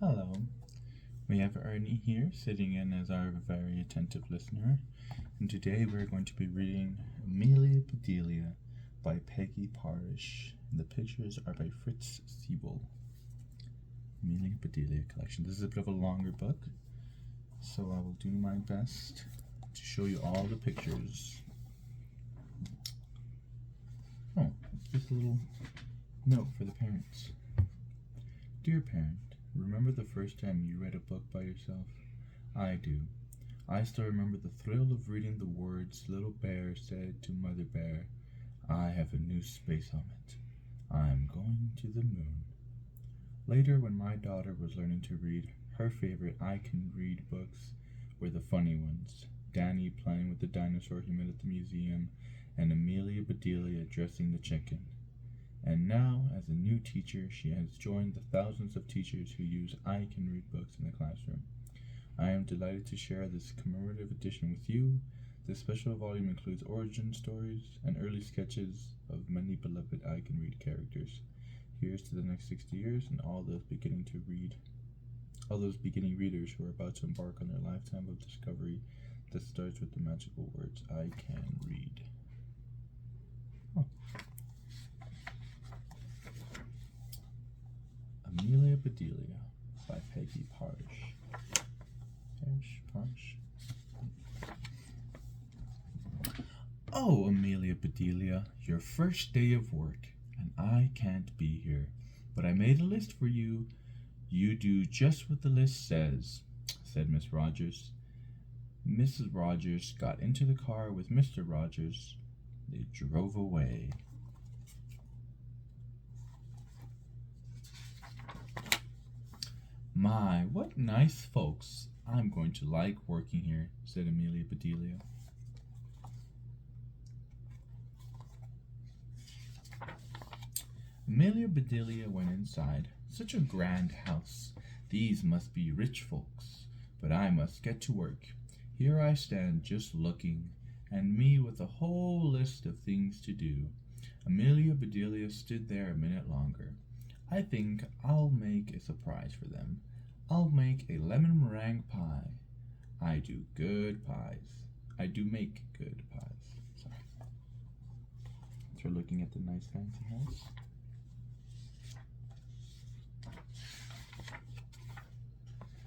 Hello. We have Ernie here sitting in as our very attentive listener, and today we're going to be reading Amelia Bedilia by Peggy Parish. And the pictures are by Fritz Siebel. Amelia Bedilia collection. This is a bit of a longer book, so I will do my best to show you all the pictures. Oh, just a little note for the parents. Dear parent, remember the first time you read a book by yourself? I do. I still remember the thrill of reading the words Little Bear said to Mother Bear, I have a new space helmet. I am going to the moon. Later, when my daughter was learning to read, her favorite I Can Read books were the funny ones. Danny playing with the dinosaur he met at the museum, and Amelia Bedilia dressing the chicken. And now, as a new teacher, she has joined the thousands of teachers who use I Can Read books in the classroom. I am delighted to share this commemorative edition with you. This special volume includes origin stories and early sketches of many beloved I Can Read characters. Here's to the next 60 years and all those beginning readers who are about to embark on their lifetime of discovery that starts with the magical words I can read. Oh. Amelia Bedilia by Peggy Parish. Parish. Oh, Amelia Bedilia, your first day of work, and I can't be here. But I made a list for you. You do just what the list says, said Miss Rogers. Mrs. Rogers got into the car with Mr. Rogers. They drove away. My, what nice folks. I'm going to like working here, said Amelia Bedilia. Amelia Bedilia went inside. Such a grand house. These must be rich folks. But I must get to work. Here I stand just looking, and me with a whole list of things to do. Amelia Bedilia stood there a minute longer. I think I'll make a surprise for them. I'll make a lemon meringue pie. I do good pies. I do make good pies. Sorry. So we're looking at the nice fancy house.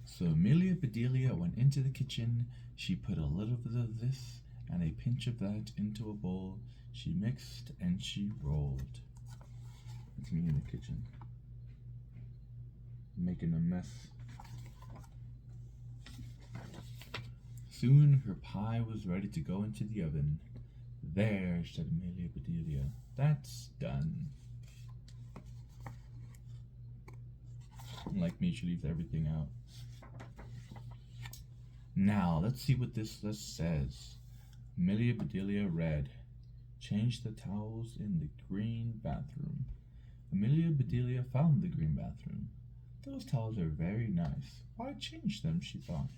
So Amelia Bedilia went into the kitchen. She put a little bit of this and a pinch of that into a bowl. She mixed and she rolled. That's me in the kitchen, making a mess. Soon her pie was ready to go into the oven. There, said Amelia Bedilia, that's done. Like me, she leaves everything out. Now, let's see what this list says. Amelia Bedilia read, change the towels in the green bathroom. Amelia Bedilia found the green bathroom. Those towels are very nice. Why change them, she thought.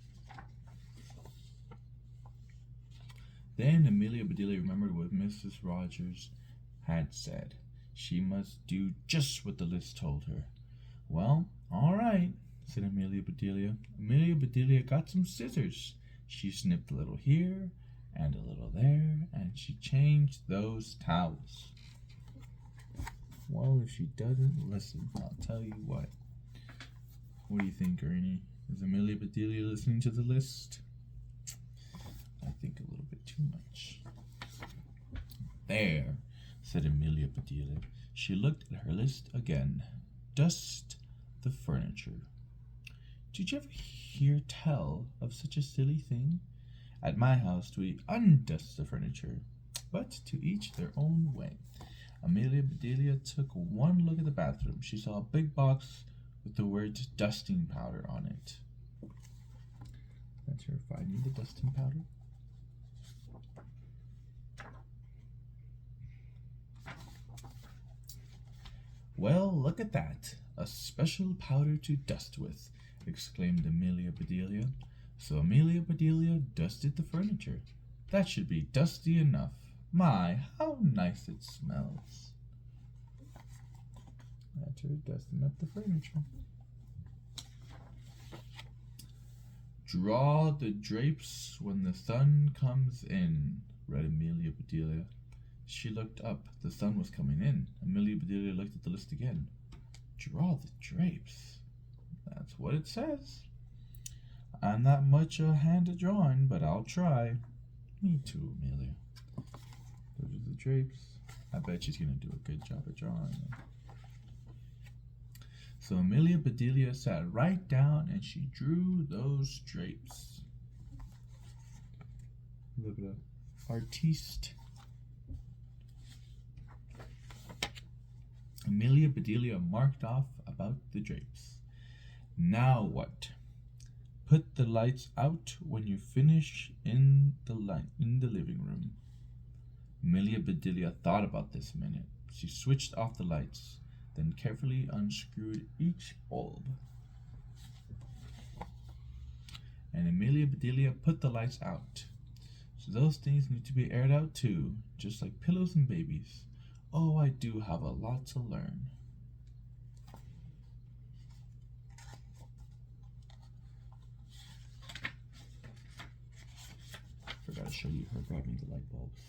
Then Amelia Bedilia remembered what Mrs. Rogers had said. She must do just what the list told her. Well, all right, said Amelia Bedilia. Amelia Bedilia got some scissors. She snipped a little here and a little there, and she changed those towels. Well, if she doesn't listen, I'll tell you what. What do you think, Ernie? Is Amelia Bedilia listening to the list? I think a little bit too much. There, said Amelia Bedilia. She looked at her list again. Dust the furniture. Did you ever hear tell of such a silly thing? At my house we undust the furniture, but to each their own way. Amelia Bedilia took one look at the bathroom. She saw a big box with the word dusting powder on it. That's her finding the dusting powder. Well, look at that. A special powder to dust with, exclaimed Amelia Bedilia. So Amelia Bedilia dusted the furniture. That should be dusty enough. My, how nice it smells. That's her dusting up the furniture. Draw the drapes when the sun comes in, read Amelia Bedelia. She looked up. The sun was coming in. Amelia Bedelia looked at the list again. Draw the drapes. That's what it says. I'm not much a hand at drawing, but I'll try. Me too, Amelia. Those are the drapes. I bet she's going to do a good job at drawing. So Amelia Bedelia sat right down and she drew those drapes. Look at that. Artiste. Amelia Bedelia marked off about the drapes. Now what? Put the lights out when you finish in the living room. Amelia Bedelia thought about this a minute. She switched off the lights, then carefully unscrewed each bulb. And Amelia Bedelia put the lights out. So those things need to be aired out too, just like pillows and babies. Oh, I do have a lot to learn. Forgot to show you her grabbing the light bulbs.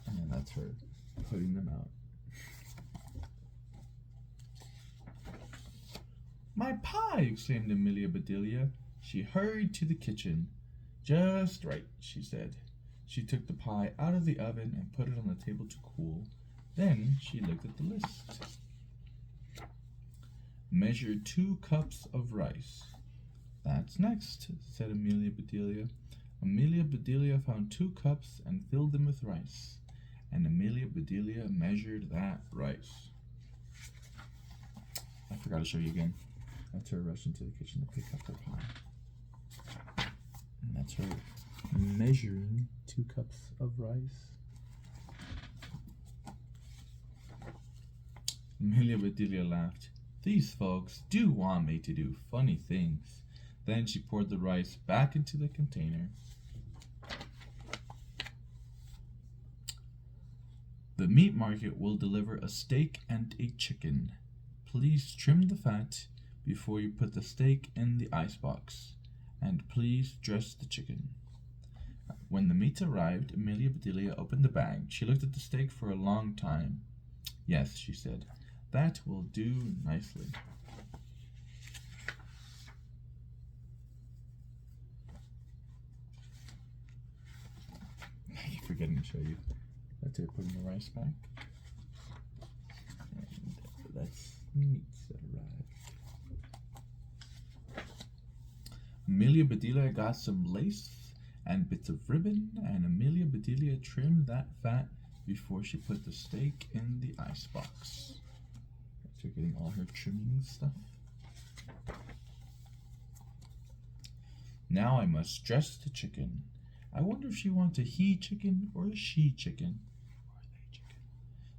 And then that's her putting them out. My pie! Exclaimed Amelia Bedelia. She hurried to the kitchen. Just right, she said. She took the pie out of the oven and put it on the table to cool. Then she looked at the list. Measure 2 cups of rice. That's next, said Amelia Bedelia. Amelia Bedelia found 2 cups and filled them with rice. And Amelia Bedelia measured that rice. I forgot to show you again. That's her rushing to the kitchen to pick up her pie. And that's her measuring 2 cups of rice. Amelia Bedelia laughed. These folks do want me to do funny things. Then she poured the rice back into the container. The meat market will deliver a steak and a chicken. Please trim the fat before you put the steak in the icebox. And please dress the chicken. When the meat arrived, Amelia Bedelia opened the bag. She looked at the steak for a long time. Yes, she said, that will do nicely. I keep forgetting to show you. That's her putting the rice back. And that's meats that arrived. Amelia Bedelia got some lace and bits of ribbon, and Amelia Bedelia trimmed that fat before she put the steak in the icebox. So getting all her trimming stuff. Now I must dress the chicken. I wonder if she wants a he chicken or a she chicken. Or they chicken,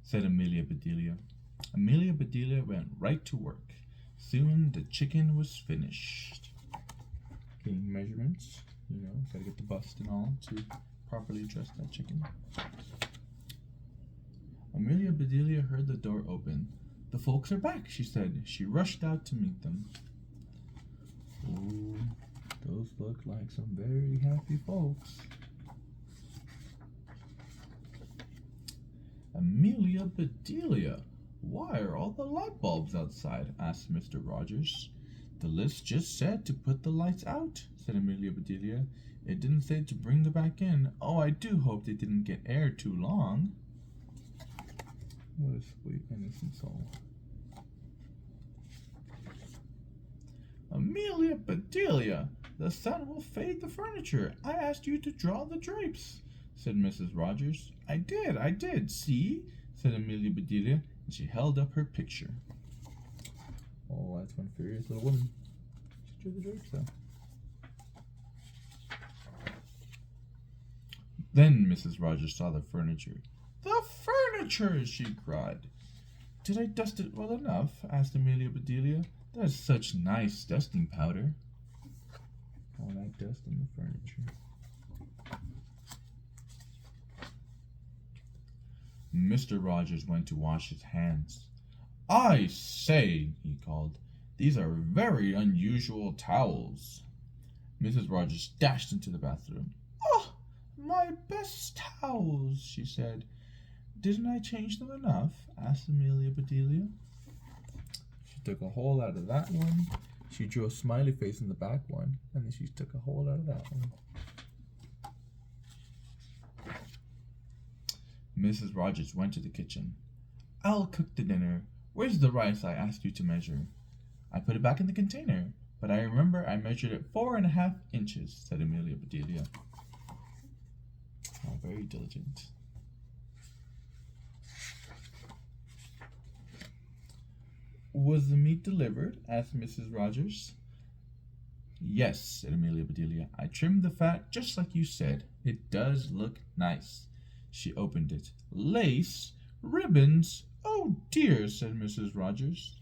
said Amelia Bedelia. Amelia Bedelia went right to work. Soon the chicken was finished. Getting measurements, gotta get the bust and all to properly dress that chicken. Amelia Bedelia heard the door open. The folks are back, she said. She rushed out to meet them. Ooh, those look like some very happy folks. Amelia Bedelia, why are all the light bulbs outside? Asked Mr. Rogers. The list just said to put the lights out, said Amelia Bedelia. It didn't say to bring them back in. Oh, I do hope they didn't get aired too long. What a sweet, innocent soul. Amelia Bedelia, the sun will fade the furniture. I asked you to draw the drapes, said Mrs. Rogers. I did, see, said Amelia Bedelia, and she held up her picture. Oh, that's one furious little woman. She drew the drapes, though. Then Mrs. Rogers saw the furniture. The furniture! She cried. Did I dust it well enough? Asked Amelia Bedelia. That's such nice dusting powder. All that dust on the furniture. Mr. Rogers went to wash his hands. I say, he called, these are very unusual towels. Mrs. Rogers dashed into the bathroom. "Oh, my best towels," she said. "Didn't I change them enough?" asked Amelia Bedelia. She took a hole out of that one. She drew a smiley face in the back one, and then she took a hole out of that one. Mrs. Rogers went to the kitchen. "I'll cook the dinner. Where's the rice I asked you to measure?" "I put it back in the container, but I remember I measured it 4.5 inches, said Amelia Bedelia. Oh, very diligent. "Was the meat delivered?" asked Mrs. Rogers. "Yes," said Amelia Bedelia. "I trimmed the fat just like you said. It does look nice." She opened it. "Lace? Ribbons? Oh dear," said Mrs. Rogers.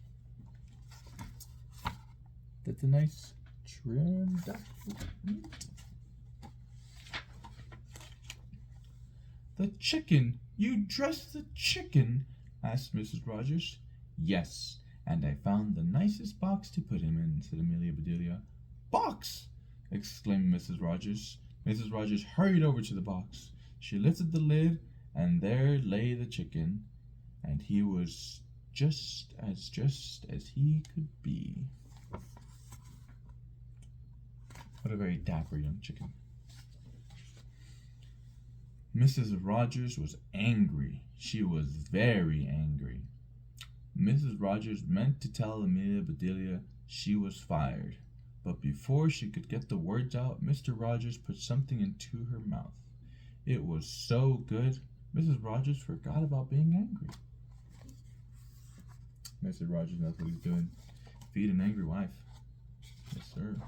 That's a nice trimmed up meat. "The chicken! You dressed the chicken?" asked Mrs. Rogers. "Yes, and I found the nicest box to put him in," said Amelia Bedelia. "Box!" exclaimed Mrs. Rogers. Mrs. Rogers hurried over to the box. She lifted the lid, and there lay the chicken, and he was just as he could be. What a very dapper young chicken. Mrs. Rogers was angry. She was very angry. Mrs. Rogers meant to tell Amelia Bedelia she was fired, but before she could get the words out, Mr. Rogers put something into her mouth. It was so good, Mrs. Rogers forgot about being angry. Mr. Rogers knows what he's doing. Feed an angry wife. Yes, sir.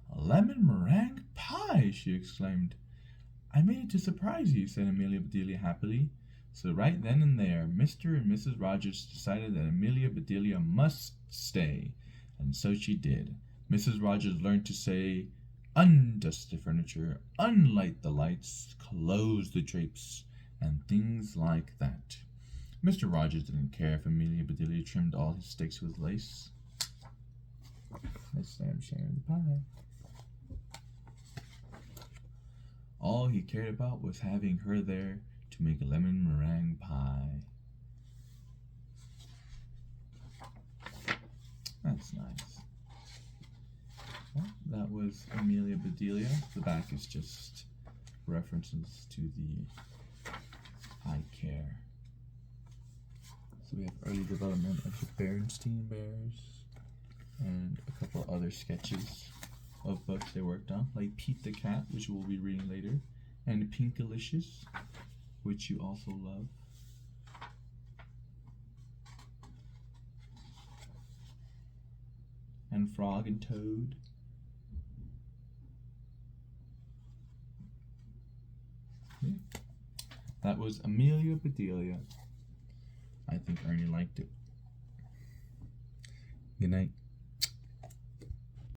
"A lemon meringue pie!" she exclaimed. "I made it to surprise you," said Amelia Bedelia happily. So right then and there, Mr. and Mrs. Rogers decided that Amelia Bedelia must stay, and so she did. Mrs. Rogers learned to say, "Undust the furniture, unlight the lights, close the drapes," and things like that. Mr. Rogers didn't care if Amelia Bedelia trimmed all his steaks with lace. Let's say I'm sharing the pie. All he cared about was having her there to make a lemon meringue pie. That's nice. Well, that was Amelia Bedelia. The back is just references to the eye care. So we have early development of the Berenstain Bears and a couple other sketches of books they worked on, like Pete the Cat, which we'll be reading later, and Pinkalicious, which you also love. And Frog and Toad. Yeah. That was Amelia Bedelia. I think Ernie liked it. Good night.